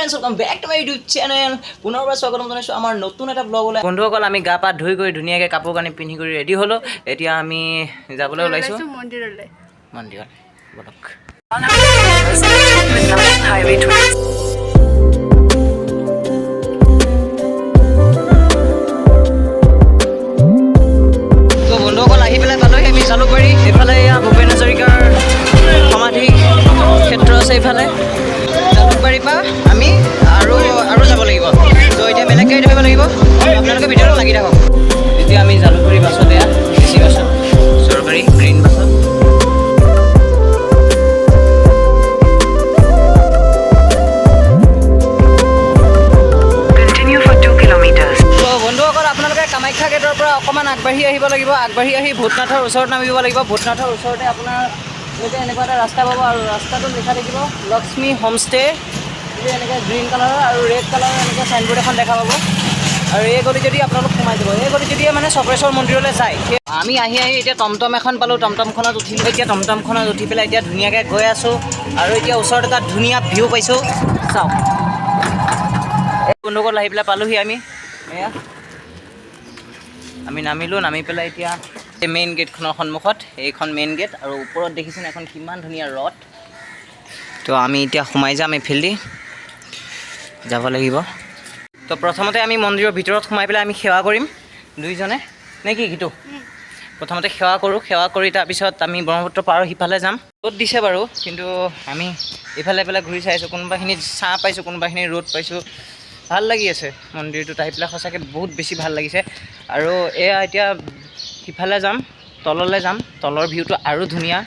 friends, welcome back to my YouTube channel. পুনৰবাৰ স্বাগতম জনাইছো আমাৰ নতুন এটা ব্লগলৈ। বন্ধুসকল আমি গা পা ধুই কৰি ধুনীয়াকৈ কাপোৰ কানি পিন্ধি কৰি ৰেডি হলো। এতিয়া আমি যাবলৈ ওলাইছো মন্দিৰলৈ। বলক। তো বন্ধুসকল আহি পেলাই পালোহি আমি জালুকবাৰী। এইফালে ভূপেন হাজৰিকাৰ সমাধি ক্ষেত্ৰ আছে এইফালে। জালুকবাৰীৰ পৰা আমি আৰু যাব লাগিব। তো এতিয়া বেলেগ গাড়ী ধৰিব লাগিব। আপোনালোকে ভিডিঅ'টো লাগি থাকক। এতিয়া আমি জালুকবাৰী বাছত এয়া এচি বাছত চৰকাৰী গ্ৰীণ বাছত। বন্ধুসকল আপোনালোকে কামাখ্যা গেটৰ পৰা অকণমান আগবাঢ়ি আহিব লাগিব। আগবাঢ়ি আহি ভূতনাথৰ ওচৰত নামিব লাগিব। ভূতনাথৰ ওচৰতে আপোনাৰ এনেকুৱা এটা ৰাস্তা পাব আৰু ৰাস্তাটোত লিখা থাকিব লক্ষ্মী হোমষ্টে। এনেকৈ গ্ৰীণ কালাৰৰ আৰু ৰেড কালাৰৰ এনেকৈ চাইনবোৰ্ড এখন দেখা পাব। আৰু এই গলি যদি আপোনালোক সোমাই যাব, এই গলি যদি মানে চক্ৰেশ্বৰ মন্দিৰলৈ যায়। আমি আহি এতিয়া টমটম এখন পালোঁ। টমটমখনত উঠিলোঁ। এতিয়া টমটমখনত উঠি পেলাই এতিয়া ধুনীয়াকৈ গৈ আছোঁ। আৰু এতিয়া ওচৰত এটা ধুনীয়া ভিউ পাইছোঁ। চাওক এই বন্ধুসকল আহি পেলাই পালোঁহি আমি। এয়া আমি নামিলোঁ। নামি পেলাই এতিয়া এই মেইন গেটখনৰ সন্মুখত, এইখন মেইন গেট। আৰু ওপৰত দেখিছেনে এখন কিমান ধুনীয়া ৰথ। তো আমি এতিয়া সোমাই যাম এইফালেদি যাব লাগিব। তো প্ৰথমতে আমি মন্দিৰৰ ভিতৰত সোমাই পেলাই আমি সেৱা কৰিম দুইজনে, নে কি কিটো? প্ৰথমতে সেৱা কৰোঁ। সেৱা কৰি তাৰপিছত আমি ব্ৰহ্মপুত্ৰ পাৰৰ সিফালে যাম। ৰ'দ দিছে বাৰু, কিন্তু আমি ইফালে ঘূৰি চাইছোঁ। কোনোবাখিনিত ছাঁ পাইছোঁ, কোনোবাখিনিত ৰ'দ পাইছোঁ। ভাল লাগি আছে মন্দিৰটোত আহি পেলাই, সঁচাকৈ বহুত বেছি ভাল লাগিছে। আৰু এয়া এতিয়া সিফালে যাম, তললৈ যাম। তলৰ ভিউটো আৰু ধুনীয়া।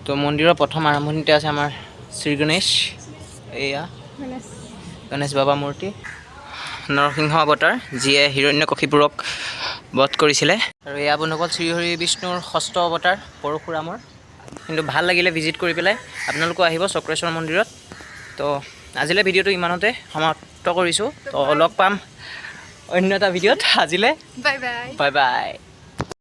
তো মন্দিৰৰ প্ৰথম আৰম্ভণিতে আছে আমাৰ শ্ৰী গণেশ। এয়া গণেশ বাবা মূৰ্তি, নৰসিংহ অৱতাৰ, যিয়ে হিৰণ্যকশিপুৰক বধ কৰিছিলে। আৰু এয়া বন্ধুসকল শ্ৰীহৰি বিষ্ণুৰ ষষ্ঠ অৱতাৰ পৰশুৰামৰ। কিন্তু ভাল লাগিলে ভিজিট কৰি পেলাই। আপোনালোকো আহিব চক্ৰেশ্বৰ মন্দিৰত। তো আজিলৈ ভিডিঅ'টো ইমানতে সমাপ্ত কৰিছোঁ। তো লগ পাম অন্য এটা ভিডিঅ'ত। আজিলৈ বাই বাই।